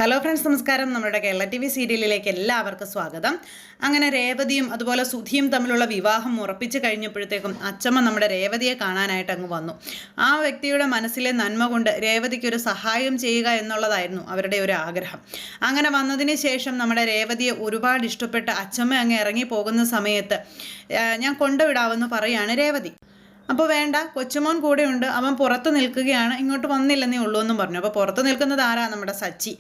Hello friends, നമസ്കാരം. നമ്മുടെ Kerala TV സീരിയലിലേക്ക് എല്ലാവർക്കും സ്വാഗതം. അങ്ങനെ രേവതിയും അതുപോലെ സുധിയും തമ്മിലുള്ള വിവാഹം ഉറപ്പിച്ചു കഴിഞ്ഞപ്പോഴത്തേക്കും അച്ചമ്മ നമ്മുടെ രേവതിയെ കാണാനായിട്ട് അങ്ങ് വന്നു. ആ വ്യക്തിയുടെ മനസ്സിലെ നന്മ കൊണ്ട് രേവതിക്ക് ഒരു സഹായം ചെയ്യുക എന്നുള്ളതായിരുന്നു അവരുടെ ഒരു ആഗ്രഹം. അങ്ങനെ വന്നതിന് ശേഷം നമ്മുടെ രേവതിയെ ഒരുപാട് ഇഷ്ടപ്പെട്ട അച്ചമ്മ അങ്ങ് ഇറങ്ങി പോകുന്ന സമയത്ത് ഞാൻ കൊണ്ടുവിടാമെന്ന് പറയാണ് രേവതി. അപ്പോൾ വേണ്ട, കൊച്ചുമോൻ കൂടെയുണ്ട്, അവൻ പുറത്ത് നിൽക്കുകയാണ്, ഇങ്ങോട്ട് വന്നില്ലെന്നേ ഉള്ളൂ എന്നും പറഞ്ഞു. അപ്പോൾ പുറത്ത് നിൽക്കുന്നത് ആരാ? നമ്മുടെ സച്ചി.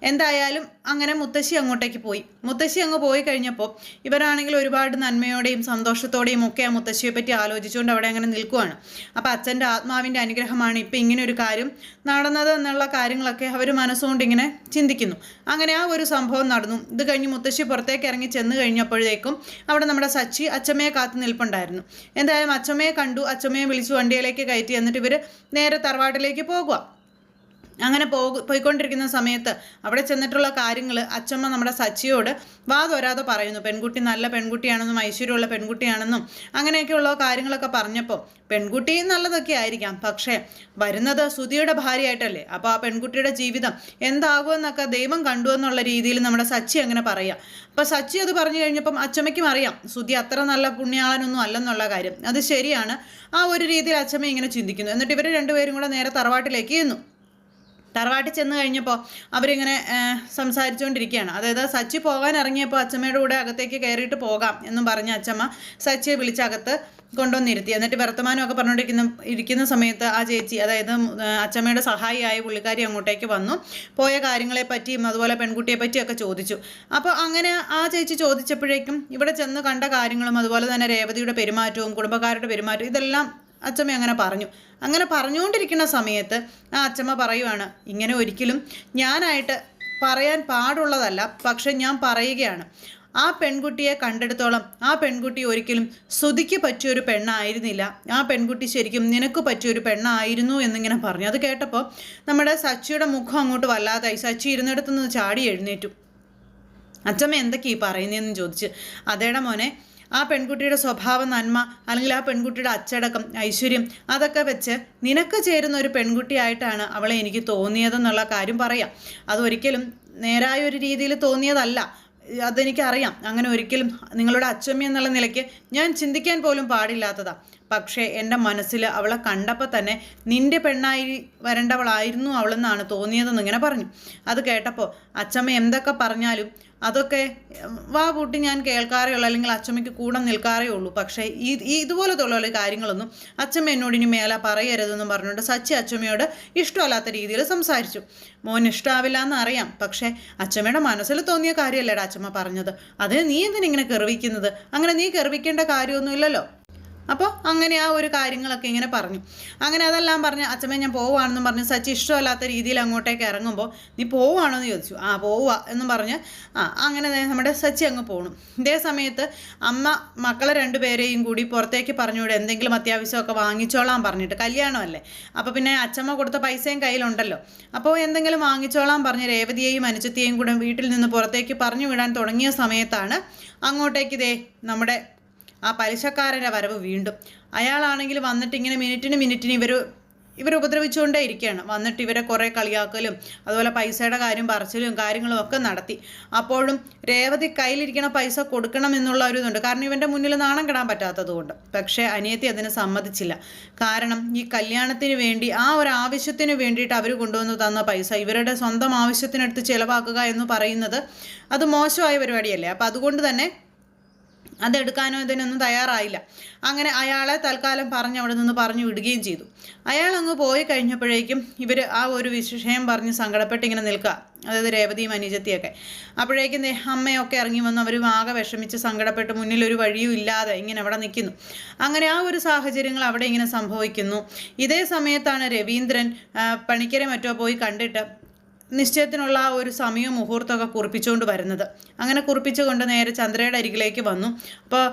എന്തായാലും അങ്ങനെ മുത്തശ്ശി അങ്ങോട്ടേക്ക് പോയി. മുത്തശ്ശി അങ്ങ് പോയി കഴിഞ്ഞപ്പോൾ ഇവരാണെങ്കിൽ ഒരുപാട് നന്മയോടെയും സന്തോഷത്തോടെയും ഒക്കെ ആ മുത്തശ്ശിയെ പറ്റി ആലോചിച്ചുകൊണ്ട് അവിടെ അങ്ങനെ നിൽക്കുവാണ്. അപ്പോൾ അച്ഛൻ്റെ ആത്മാവിൻ്റെ അനുഗ്രഹമാണ് ഇപ്പം ഇങ്ങനെ ഒരു കാര്യം നടന്നത് എന്നുള്ള കാര്യങ്ങളൊക്കെ അവർ മനസ്സുകൊണ്ട് ഇങ്ങനെ ചിന്തിക്കുന്നു. അങ്ങനെ ആ ഒരു സംഭവം നടന്നു. ഇത് കഴിഞ്ഞ് മുത്തശ്ശി പുറത്തേക്ക് ഇറങ്ങി ചെന്ന് കഴിഞ്ഞപ്പോഴേക്കും അവിടെ നമ്മുടെ സച്ചി അച്ചമ്മയെ കാത്തു നിൽപ്പുണ്ടായിരുന്നു. എന്തായാലും അച്ചമ്മയെ കണ്ടു. അച്ചമ്മയെ വിളിച്ചു വണ്ടിയിലേക്ക് കയറ്റി. എന്നിട്ട് ഇവർ നേരെ തറവാട്ടിലേക്ക് പോകുക. അങ്ങനെ പോയിക്കൊണ്ടിരിക്കുന്ന സമയത്ത് അവിടെ ചെന്നിട്ടുള്ള കാര്യങ്ങൾ അച്ചമ്മ നമ്മുടെ സച്ചിയോട് വാതൊരാതെ പറയുന്നു. പെൺകുട്ടി നല്ല പെൺകുട്ടിയാണെന്നും ഐശ്വര്യമുള്ള പെൺകുട്ടിയാണെന്നും അങ്ങനെയൊക്കെയുള്ള കാര്യങ്ങളൊക്കെ പറഞ്ഞപ്പോൾ പെൺകുട്ടി നല്ലതൊക്കെ ആയിരിക്കാം, പക്ഷേ വരുന്നത് സുധിയുടെ ഭാര്യയായിട്ടല്ലേ. അപ്പോൾ ആ പെൺകുട്ടിയുടെ ജീവിതം എന്താകുമെന്നൊക്കെ ദൈവം കണ്ടു എന്നുള്ള രീതിയിൽ നമ്മുടെ സച്ചി അങ്ങനെ പറയാം. അപ്പോൾ സച്ചി അത് പറഞ്ഞു കഴിഞ്ഞപ്പം അച്ചമ്മയ്ക്കും അറിയാം സുധി അത്ര നല്ല പുണ്യാളനൊന്നും അല്ലെന്നുള്ള കാര്യം. അത് ശരിയാണ്. ആ ഒരു രീതിയിൽ അച്ചമ്മ ഇങ്ങനെ ചിന്തിക്കുന്നു. എന്നിട്ട് ഇവർ രണ്ടുപേരും കൂടെ നേരെ തറവാട്ടിലേക്ക് ചെന്നു. തറവാട്ടിൽ ചെന്ന് കഴിഞ്ഞപ്പോൾ അവരിങ്ങനെ സംസാരിച്ചുകൊണ്ടിരിക്കുകയാണ്. അതായത് സച്ചി പോകാൻ ഇറങ്ങിയപ്പോൾ അച്ചമ്മയുടെ കൂടെ അകത്തേക്ക് കയറിയിട്ട് പോകാം എന്നും പറഞ്ഞ അച്ചമ്മ സച്ചിയെ വിളിച്ചകത്ത് കൊണ്ടുവന്നിരുത്തി. എന്നിട്ട് വർത്തമാനമൊക്കെ പറഞ്ഞുകൊണ്ടിരിക്കുന്ന സമയത്ത് ആ ചേച്ചി, അതായത് അച്ചമ്മയുടെ സഹായിയായ പുള്ളിക്കാരി അങ്ങോട്ടേക്ക് വന്നു. പോയ കാര്യങ്ങളെ പറ്റിയും അതുപോലെ പെൺകുട്ടിയെ പറ്റിയൊക്കെ ചോദിച്ചു. അപ്പോൾ അങ്ങനെ ആ ചേച്ചി ചോദിച്ചപ്പോഴേക്കും ഇവിടെ ചെന്ന് കണ്ട കാര്യങ്ങളും അതുപോലെ തന്നെ രേവതിയുടെ പെരുമാറ്റവും കുടുംബക്കാരുടെ പെരുമാറ്റവും ഇതെല്ലാം അച്ചമ്മ അങ്ങനെ പറഞ്ഞു. അങ്ങനെ പറഞ്ഞുകൊണ്ടിരിക്കുന്ന സമയത്ത് ആ അച്ചമ്മ പറയുവാണ്, ഇങ്ങനെ ഒരിക്കലും ഞാനായിട്ട് പറയാൻ പാടുള്ളതല്ല, പക്ഷെ ഞാൻ പറയുകയാണ്. ആ പെൺകുട്ടിയെ കണ്ടെടുത്തോളം ആ പെൺകുട്ടി ഒരിക്കലും സുധിക്ക് പറ്റിയൊരു പെണ്ണായിരുന്നില്ല. ആ പെൺകുട്ടി ശരിക്കും നിനക്ക് പറ്റിയൊരു പെണ്ണായിരുന്നു എന്നിങ്ങനെ പറഞ്ഞു. അത് കേട്ടപ്പോൾ നമ്മുടെ സച്ചിയുടെ മുഖം അങ്ങോട്ട് വല്ലാതായി. സച്ചി ഇരുന്നിടത്തുനിന്ന് ചാടി എഴുന്നേറ്റു. അച്ചമ്മ എന്തൊക്കെയാ ഈ പറയുന്നതെന്ന് ചോദിച്ച്. അതേടാ മോനെ, ആ പെൺകുട്ടിയുടെ സ്വഭാവ നന്മ അല്ലെങ്കിൽ ആ പെൺകുട്ടിയുടെ അച്ചടക്കം ഐശ്വര്യം അതൊക്കെ വെച്ച് നിനക്ക് ചേരുന്ന ഒരു പെൺകുട്ടിയായിട്ടാണ് അവളെ എനിക്ക് തോന്നിയതെന്നുള്ള കാര്യം പറയാം. അതൊരിക്കലും നേരായ ഒരു രീതിയിൽ തോന്നിയതല്ല, അതെനിക്കറിയാം. അങ്ങനെ ഒരിക്കലും നിങ്ങളുടെ അച്ചമ്മ എന്നുള്ള നിലയ്ക്ക് ഞാൻ ചിന്തിക്കാൻ പോലും പാടില്ലാത്തതാണ്. പക്ഷേ എൻ്റെ മനസ്സിൽ അവളെ കണ്ടപ്പോൾ തന്നെ നിൻ്റെ പെണ്ണായി വരേണ്ടവളായിരുന്നു അവളെന്നാണ് തോന്നിയതെന്ന് ഇങ്ങനെ പറഞ്ഞു. അത് കേട്ടപ്പോൾ അച്ചമ്മ എന്തൊക്കെ പറഞ്ഞാലും അതൊക്കെ വാ പൂട്ടി ഞാൻ കേൾക്കാറേ ഉള്ളൂ, അല്ലെങ്കിൽ അച്ചമ്മയ്ക്ക് കൂടെ നിൽക്കാറേ ഉള്ളൂ. പക്ഷേ ഇതുപോലത്തെ ഉള്ള കാര്യങ്ങളൊന്നും അച്ചമ്മ എന്നോട് ഇനി മേലെ പറയരുതെന്നും പറഞ്ഞുകൊണ്ട് സച്ചി അച്ചമ്മയോട് ഇഷ്ടമല്ലാത്ത രീതിയിൽ സംസാരിച്ചു. മോൻ ഇഷ്ടമാവില്ല എന്നറിയാം, പക്ഷേ അച്ചമ്മയുടെ മനസ്സിൽ തോന്നിയ കാര്യമല്ലേടാ അച്ചമ്മ പറഞ്ഞത്. അതിന് നീ എന്തിനിങ്ങനെ കെറിവിക്കുന്നത്? അങ്ങനെ നീ കെറിവിക്കേണ്ട കാര്യമൊന്നുമില്ലല്ലോ. അപ്പോൾ അങ്ങനെ ആ ഒരു കാര്യങ്ങളൊക്കെ ഇങ്ങനെ പറഞ്ഞു. അങ്ങനെ അതെല്ലാം പറഞ്ഞ് അച്ചമ്മ ഞാൻ പോവുകയാണെന്നും പറഞ്ഞ് സച്ചി ഇഷ്ടമല്ലാത്ത രീതിയിൽ അങ്ങോട്ടേക്ക് ഇറങ്ങുമ്പോൾ നീ പോവുകയാണോ എന്ന് ചോദിച്ചു. ആ പോവുക എന്നും പറഞ്ഞ് അങ്ങനെ നമ്മുടെ സച്ചി അങ്ങ് പോകണം. ഇതേ സമയത്ത് അമ്മ മക്കളെ രണ്ടുപേരെയും കൂടി പുറത്തേക്ക് പറഞ്ഞുകൂടെ എന്തെങ്കിലും അത്യാവശ്യമൊക്കെ വാങ്ങിച്ചോളാൻ പറഞ്ഞിട്ട്, കല്യാണമല്ലേ, അപ്പോൾ പിന്നെ അച്ചമ്മ കൊടുത്ത പൈസയും കയ്യിലുണ്ടല്ലോ, അപ്പോൾ എന്തെങ്കിലും വാങ്ങിച്ചോളാൻ പറഞ്ഞ് രേവതിയെയും അനുജത്തിയെയും കൂടെ വീട്ടിൽ നിന്ന് പുറത്തേക്ക് പറഞ്ഞു വിടാൻ തുടങ്ങിയ സമയത്താണ് അങ്ങോട്ടേക്ക് നമ്മുടെ ആ പലിശക്കാരൻ്റെ വരവ് വീണ്ടും. അയാളാണെങ്കിൽ വന്നിട്ട് ഇങ്ങനെ മിനിറ്റിന് ഇവർ ഉപദ്രവിച്ചുകൊണ്ടേ ഇരിക്കുകയാണ്. വന്നിട്ട് ഇവരെ കുറേ കളിയാക്കലും അതുപോലെ പൈസയുടെ കാര്യം പറച്ചിലും കാര്യങ്ങളും ഒക്കെ നടത്തി. അപ്പോഴും രേവതി കയ്യിലിരിക്കണ പൈസ കൊടുക്കണം എന്നുള്ള ഒരു ഇതുണ്ട്, കാരണം ഇവൻ്റെ മുന്നിൽ നാണം കെടാൻ പറ്റാത്തത് കൊണ്ട്. പക്ഷേ അനിയത്തി അതിന് സമ്മതിച്ചില്ല. കാരണം ഈ കല്യാണത്തിന് വേണ്ടി ആ ഒരു ആവശ്യത്തിന് വേണ്ടിയിട്ട് അവർ കൊണ്ടുവന്ന് തന്ന പൈസ ഇവരുടെ സ്വന്തം ആവശ്യത്തിനെടുത്ത് ചിലവാക്കുക എന്ന് പറയുന്നത് അത് മോശമായ പരിപാടിയല്ലേ. അപ്പോൾ അതുകൊണ്ട് തന്നെ അതെടുക്കാനോ ഇതിനൊന്നും തയ്യാറായില്ല. അങ്ങനെ അയാളെ തൽക്കാലം അവിടെ നിന്ന് പറഞ്ഞു വിടുകയും ചെയ്തു. അയാൾ അങ്ങ് പോയി കഴിഞ്ഞപ്പോഴേക്കും ഇവർ ആ ഒരു വിഷയം പറഞ്ഞ് സങ്കടപ്പെട്ട് ഇങ്ങനെ നിൽക്കുക, അതായത് രേവതിയും അനുജത്തിയൊക്കെ. അപ്പോഴേക്കും അമ്മയൊക്കെ ഇറങ്ങി വന്ന് അവരും ആകെ വിഷമിച്ച് സങ്കടപ്പെട്ട് മുന്നിലൊരു വഴിയും ഇല്ലാതെ ഇങ്ങനെ അവിടെ നിൽക്കുന്നു. അങ്ങനെ ആ ഒരു സാഹചര്യങ്ങൾ അവിടെ ഇങ്ങനെ സംഭവിക്കുന്നു. ഇതേ സമയത്താണ് രവീന്ദ്രൻ പണിക്കരെ മറ്റോ പോയി കണ്ടിട്ട് നിശ്ചയത്തിനുള്ള ആ ഒരു സമയവും മുഹൂർത്തമൊക്കെ കുറിപ്പിച്ചുകൊണ്ട് വരുന്നത്. അങ്ങനെ കുറിപ്പിച്ചുകൊണ്ട് നേരെ ചന്ദ്രയുടെ അരികിലേക്ക് വന്നു. അപ്പോൾ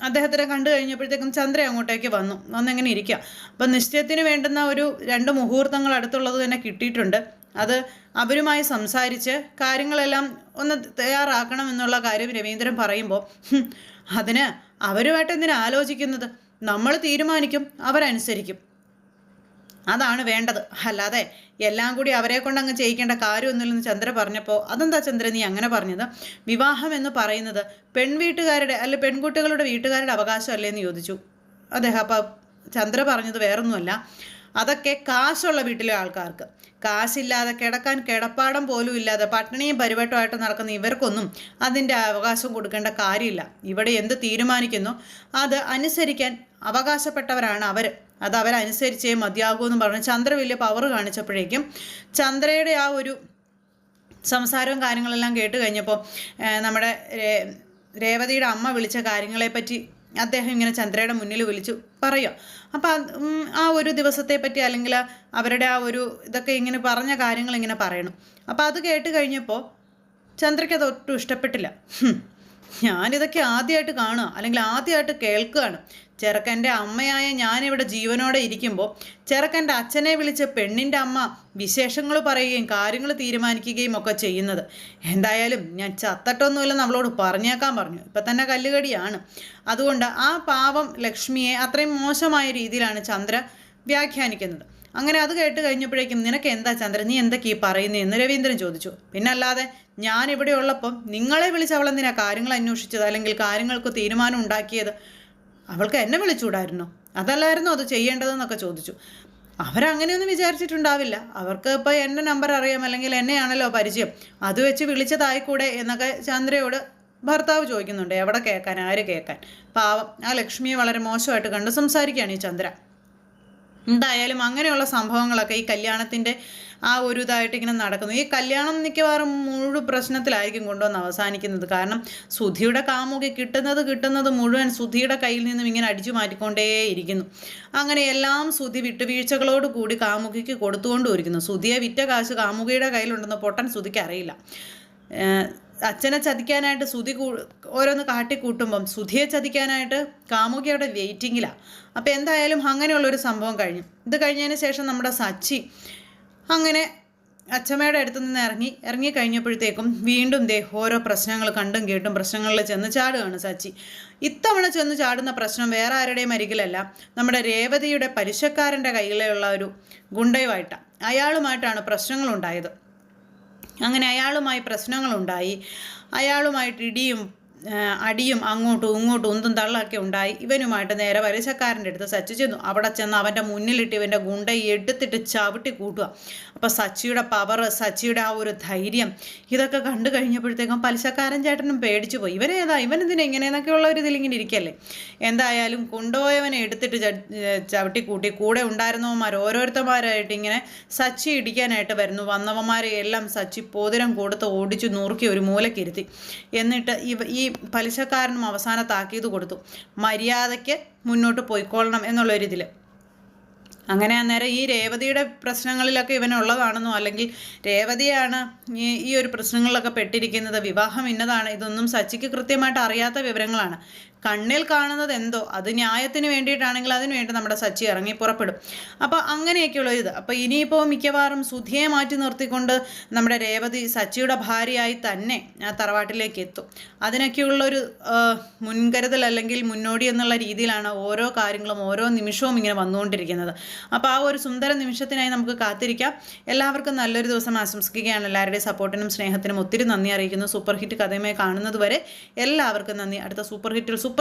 അദ്ദേഹത്തിനെ കണ്ടു കഴിഞ്ഞപ്പോഴത്തേക്കും ചന്ദ്ര അങ്ങോട്ടേക്ക് വന്നെങ്ങനെ ഇരിക്കുക. അപ്പം നിശ്ചയത്തിന് വേണ്ടുന്ന ഒരു 2 മുഹൂർത്തങ്ങൾ അടുത്തുള്ളത് തന്നെ കിട്ടിയിട്ടുണ്ട്. അത് അവരുമായി സംസാരിച്ച് കാര്യങ്ങളെല്ലാം ഒന്ന് തയ്യാറാക്കണം എന്നുള്ള കാര്യം രവീന്ദ്രൻ പറയുമ്പോൾ, അതിന് അവരുമായിട്ട് എന്തിനാ ആലോചിക്കുന്നത്? നമ്മൾ തീരുമാനിക്കും, അവരനുസരിക്കും. അതാണ് വേണ്ടത്, അല്ലാതെ എല്ലാം കൂടി അവരെ കൊണ്ട് അങ്ങ് ചെയ്യിക്കേണ്ട കാര്യമൊന്നുമില്ലെന്ന് ചന്ദ്ര പറഞ്ഞപ്പോൾ അതെന്താ ചന്ദ്ര നീ അങ്ങനെ പറഞ്ഞത്? വിവാഹം എന്ന് പറയുന്നത് പെൺവീട്ടുകാരുടെ അല്ലെ പെൺകുട്ടികളുടെ വീട്ടുകാരുടെ അവകാശമല്ലേ എന്ന് ചോദിച്ചു അദ്ദേഹം. അപ്പം ചന്ദ്ര പറഞ്ഞത് വേറൊന്നുമല്ല, അതൊക്കെ കാശുള്ള വീട്ടിലെ ആൾക്കാർക്ക്. കാശില്ലാതെ കിടക്കാൻ കിടപ്പാടം പോലും ഇല്ലാതെ പട്ടിണിയും പരിവട്ടമായിട്ട് നടക്കുന്ന ഇവർക്കൊന്നും അതിൻ്റെ അവകാശം കൊടുക്കേണ്ട കാര്യമില്ല. ഇവിടെ എന്ത് തീരുമാനിക്കുന്നു അത് അനുസരിക്കാൻ അവകാശപ്പെട്ടവരാണ് അവർ. അത് അവരനുസരിച്ചേ മതിയാകൂ എന്ന് പറഞ്ഞ് ചന്ദ്ര വലിയ പവർ കാണിച്ചപ്പോഴേക്കും ചന്ദ്രയുടെ ആ ഒരു സംസാരവും കാര്യങ്ങളെല്ലാം കേട്ട് കഴിഞ്ഞപ്പോൾ നമ്മുടെ രേവതിയുടെ അമ്മ വിളിച്ച കാര്യങ്ങളെപ്പറ്റി അദ്ദേഹം ഇങ്ങനെ ചന്ദ്രയുടെ മുന്നിൽ വിളിച്ചു പറയുക. അപ്പം ആ ഒരു ദിവസത്തെ പറ്റി അല്ലെങ്കിൽ അവരുടെ ആ ഒരു ഇതൊക്കെ ഇങ്ങനെ പറഞ്ഞ കാര്യങ്ങൾ ഇങ്ങനെ പറയണം. അപ്പം അത് കേട്ട് കഴിഞ്ഞപ്പോൾ ചന്ദ്രയ്ക്ക് അത് ഒട്ടും ഇഷ്ടപ്പെട്ടില്ല. ഞാനിതൊക്കെ ആദ്യമായിട്ട് കാണുക അല്ലെങ്കിൽ ആദ്യമായിട്ട് കേൾക്കുകയാണ്. ചെറുക്കൻ്റെ അമ്മയായ ഞാനിവിടെ ജീവനോടെ ഇരിക്കുമ്പോൾ ചെറുക്കൻ്റെ അച്ഛനെ വിളിച്ച് പെണ്ണിൻ്റെ അമ്മ വിശേഷങ്ങൾ പറയുകയും കാര്യങ്ങൾ തീരുമാനിക്കുകയും ഒക്കെ ചെയ്യുന്നത്. എന്തായാലും ഞാൻ ചത്തട്ടൊന്നുമില്ലെന്ന് അവളോട് പറഞ്ഞേക്കാൻ പറഞ്ഞു. ഇപ്പം തന്നെ കല്ലുകടിയാണ്. അതുകൊണ്ട് ആ പാവം ലക്ഷ്മിയെ അത്രയും മോശമായ രീതിയിലാണ് ചന്ദ്ര വ്യാഖ്യാനിക്കുന്നത്. അങ്ങനെ അത് കേട്ട് കഴിഞ്ഞപ്പോഴേക്കും നിനക്ക് എന്താ ചന്ദ്രൻ, നീ എന്തൊക്കെ ഈ പറയുന്നതെന്ന് രവീന്ദ്രൻ ചോദിച്ചു. പിന്നല്ലാതെ ഞാനിവിടെ ഉള്ളപ്പം നിങ്ങളെ വിളിച്ച് അവളെന്തിനാ കാര്യങ്ങൾ അന്വേഷിച്ചത് അല്ലെങ്കിൽ കാര്യങ്ങൾക്ക് തീരുമാനം ഉണ്ടാക്കിയത്? അവൾക്ക് എന്നെ വിളിച്ചുകൂടായിരുന്നോ? അതല്ലായിരുന്നോ അത് ചെയ്യേണ്ടതെന്നൊക്കെ ചോദിച്ചു. അവരങ്ങനെയൊന്നും വിചാരിച്ചിട്ടുണ്ടാവില്ല. അവർക്ക് ഇപ്പോൾ എൻ്റെ നമ്പർ അറിയാം അല്ലെങ്കിൽ എന്നെയാണല്ലോ പരിചയം, അത് വെച്ച് വിളിച്ചതായിക്കൂടെ എന്നൊക്കെ ചന്ദ്രയോട് ഭർത്താവ് ചോദിക്കുന്നുണ്ട്. എവിടെ കേൾക്കാൻ, ആര് കേൾക്കാൻ? പാവം ആ ലക്ഷ്മിയെ വളരെ മോശമായിട്ട് കണ്ട് സംസാരിക്കുകയാണ് ഈ ചന്ദ്ര. എന്തായാലും അങ്ങനെയുള്ള സംഭവങ്ങളൊക്കെ ഈ കല്യാണത്തിൻ്റെ ആ ഒരു ഇതായിട്ട് ഇങ്ങനെ നടക്കുന്നു. ഈ കല്യാണം മിക്കവാറും മുഴുവൻ പ്രശ്നത്തിലായിരിക്കും കൊണ്ടുവന്ന് അവസാനിക്കുന്നത്. കാരണം സുധിയുടെ കാമുകി കിട്ടുന്നത് മുഴുവൻ സുധിയുടെ കയ്യിൽ നിന്നും ഇങ്ങനെ അടിച്ചു മാറ്റിക്കൊണ്ടേയിരിക്കുന്നു. അങ്ങനെ എല്ലാം സുധി വിട്ടുവീഴ്ചകളോട് കൂടി കാമുകിക്ക് കൊടുത്തുകൊണ്ടിരിക്കുന്നു. സുധിയെ വിറ്റ കാശ് കാമുകിയുടെ കയ്യിലുണ്ടെന്ന് പൊട്ടൻ സുധിക്ക് അറിയില്ല. അച്ഛനെ ചതിക്കാനായിട്ട് സുധി ഓരോന്ന് കാട്ടിക്കൂട്ടുമ്പം സുധിയെ ചതിക്കാനായിട്ട് കാമുകി അവിടെ വെയിറ്റിങ്ങിലാണ്. അപ്പോൾ എന്തായാലും അങ്ങനെയുള്ളൊരു സംഭവം കഴിഞ്ഞു. ഇത് കഴിഞ്ഞതിന് ശേഷം നമ്മുടെ സച്ചി അങ്ങനെ അച്ഛമ്മയുടെ അടുത്ത് നിന്ന് ഇറങ്ങി കഴിഞ്ഞപ്പോഴത്തേക്കും വീണ്ടും ഓരോ പ്രശ്നങ്ങൾ കണ്ടും കേട്ടും പ്രശ്നങ്ങളിൽ ചെന്ന് ചാടുകയാണ് സച്ചി. ഇത്തവണ ചെന്ന് ചാടുന്ന പ്രശ്നം വേറെ ആരുടെയും അരികിലല്ല, നമ്മുടെ രേവതിയുടെ പലിശക്കാരൻ്റെ കയ്യിലുള്ള ഒരു ഗുണ്ടയുമായിട്ടാണ്. അയാളുമായിട്ടാണ് പ്രശ്നങ്ങളുണ്ടായത്. അങ്ങനെ അയാളുമായി പ്രശ്നങ്ങളുണ്ടായി. അയാളുമായിട്ട് അടിയും അങ്ങോട്ടും ഇങ്ങോട്ടും ഉന്തും തള്ളൊക്കെ ഉണ്ടായി. ഇവനുമായിട്ട് നേരെ പലിശക്കാരൻ്റെ അടുത്ത് സച്ചി ചെന്നു. അവിടെ ചെന്ന് അവൻ്റെ മുന്നിലിട്ട് ഇവൻ്റെ ഗുണ്ടയെ എടുത്തിട്ട് ചവിട്ടി കൂട്ടുക. അപ്പോൾ സച്ചിയുടെ പവർ, സച്ചിയുടെ ആ ഒരു ധൈര്യം ഇതൊക്കെ കണ്ടു കഴിഞ്ഞപ്പോഴത്തേക്കും പലിശക്കാരൻ ചേട്ടനും പേടിച്ചു പോയി. ഇവനെന്തിനാ ഇങ്ങനെയെന്നൊക്കെയുള്ള ഒരു ഇതിലിങ്ങനെ ഇരിക്കല്ലേ. എന്തായാലും കൊണ്ടുപോയവനെ എടുത്തിട്ട് ചവിട്ടി കൂട്ടി. കൂടെ ഉണ്ടായിരുന്നവന്മാർ ഓരോരുത്തന്മാരായിട്ട് ഇങ്ങനെ സച്ചി ഇടിക്കാനായിട്ട് വരുന്നു. വന്നവന്മാരെ എല്ലാം സച്ചി പോതിരം കൊടുത്ത് ഓടിച്ചു നുറുക്കി ഒരു മൂലക്കിരുത്തി. എന്നിട്ട് ഈ പലിശക്കാരനും അവസാന താക്കീത് കൊടുത്തു, മര്യാദയ്ക്ക് മുന്നോട്ട് പോയിക്കൊള്ളണം എന്നുള്ളൊരിതിൽ. അങ്ങനെ അന്നേരം ഈ രേവതിയുടെ പ്രശ്നങ്ങളിലൊക്കെ ഇവനുള്ളതാണെന്നോ അല്ലെങ്കിൽ രേവതിയാണ് ഈ ഒരു പ്രശ്നങ്ങളിലൊക്കെ പെട്ടിരിക്കുന്നത്, വിവാഹം ഇന്നതാണ്, ഇതൊന്നും സച്ചിക്ക് കൃത്യമായിട്ട് അറിയാത്ത വിവരങ്ങളാണ്. കണ്ണിൽ കാണുന്നത് എന്തോ അത് ന്യായത്തിന് വേണ്ടിയിട്ടാണെങ്കിൽ അതിന് വേണ്ടി നമ്മുടെ സച്ചി ഇറങ്ങി പുറപ്പെടും. അപ്പോൾ അങ്ങനെയൊക്കെയുള്ള ഇത്. അപ്പോൾ ഇനിയിപ്പോൾ മിക്കവാറും സുധിയെ മാറ്റി നിർത്തിക്കൊണ്ട് നമ്മുടെ രേവതി സച്ചിയുടെ ഭാര്യയായി തന്നെ ആ തറവാട്ടിലേക്ക് എത്തും. അതിനൊക്കെയുള്ളൊരു മുൻകരുതൽ അല്ലെങ്കിൽ മുന്നോടി എന്നുള്ള രീതിയിലാണ് ഓരോ കാര്യങ്ങളും ഓരോ നിമിഷവും ഇങ്ങനെ വന്നുകൊണ്ടിരിക്കുന്നത്. അപ്പോൾ ആ ഒരു സുന്ദര നിമിഷത്തിനായി നമുക്ക് കാത്തിരിക്കാം. എല്ലാവർക്കും നല്ലൊരു ദിവസം ആശംസിക്കുകയാണ്. എല്ലാവരുടെയും സപ്പോർട്ടിനും സ്നേഹത്തിനും ഒത്തിരി നന്ദി അറിയിക്കുന്നു. സൂപ്പർ ഹിറ്റ് കഥയുമായി കാണുന്നത് വരെ എല്ലാവർക്കും നന്ദി. അടുത്ത സൂപ്പർ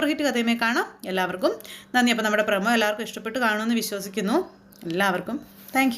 ഹിറ്റ് കഥയുമായി കാണാം. എല്ലാവർക്കും നന്ദി. അപ്പോൾ നമ്മുടെ പ്രമോ എല്ലാവർക്കും ഇഷ്ടപ്പെട്ട് കാണുമെന്ന് വിശ്വസിക്കുന്നു. എല്ലാവർക്കും താങ്ക്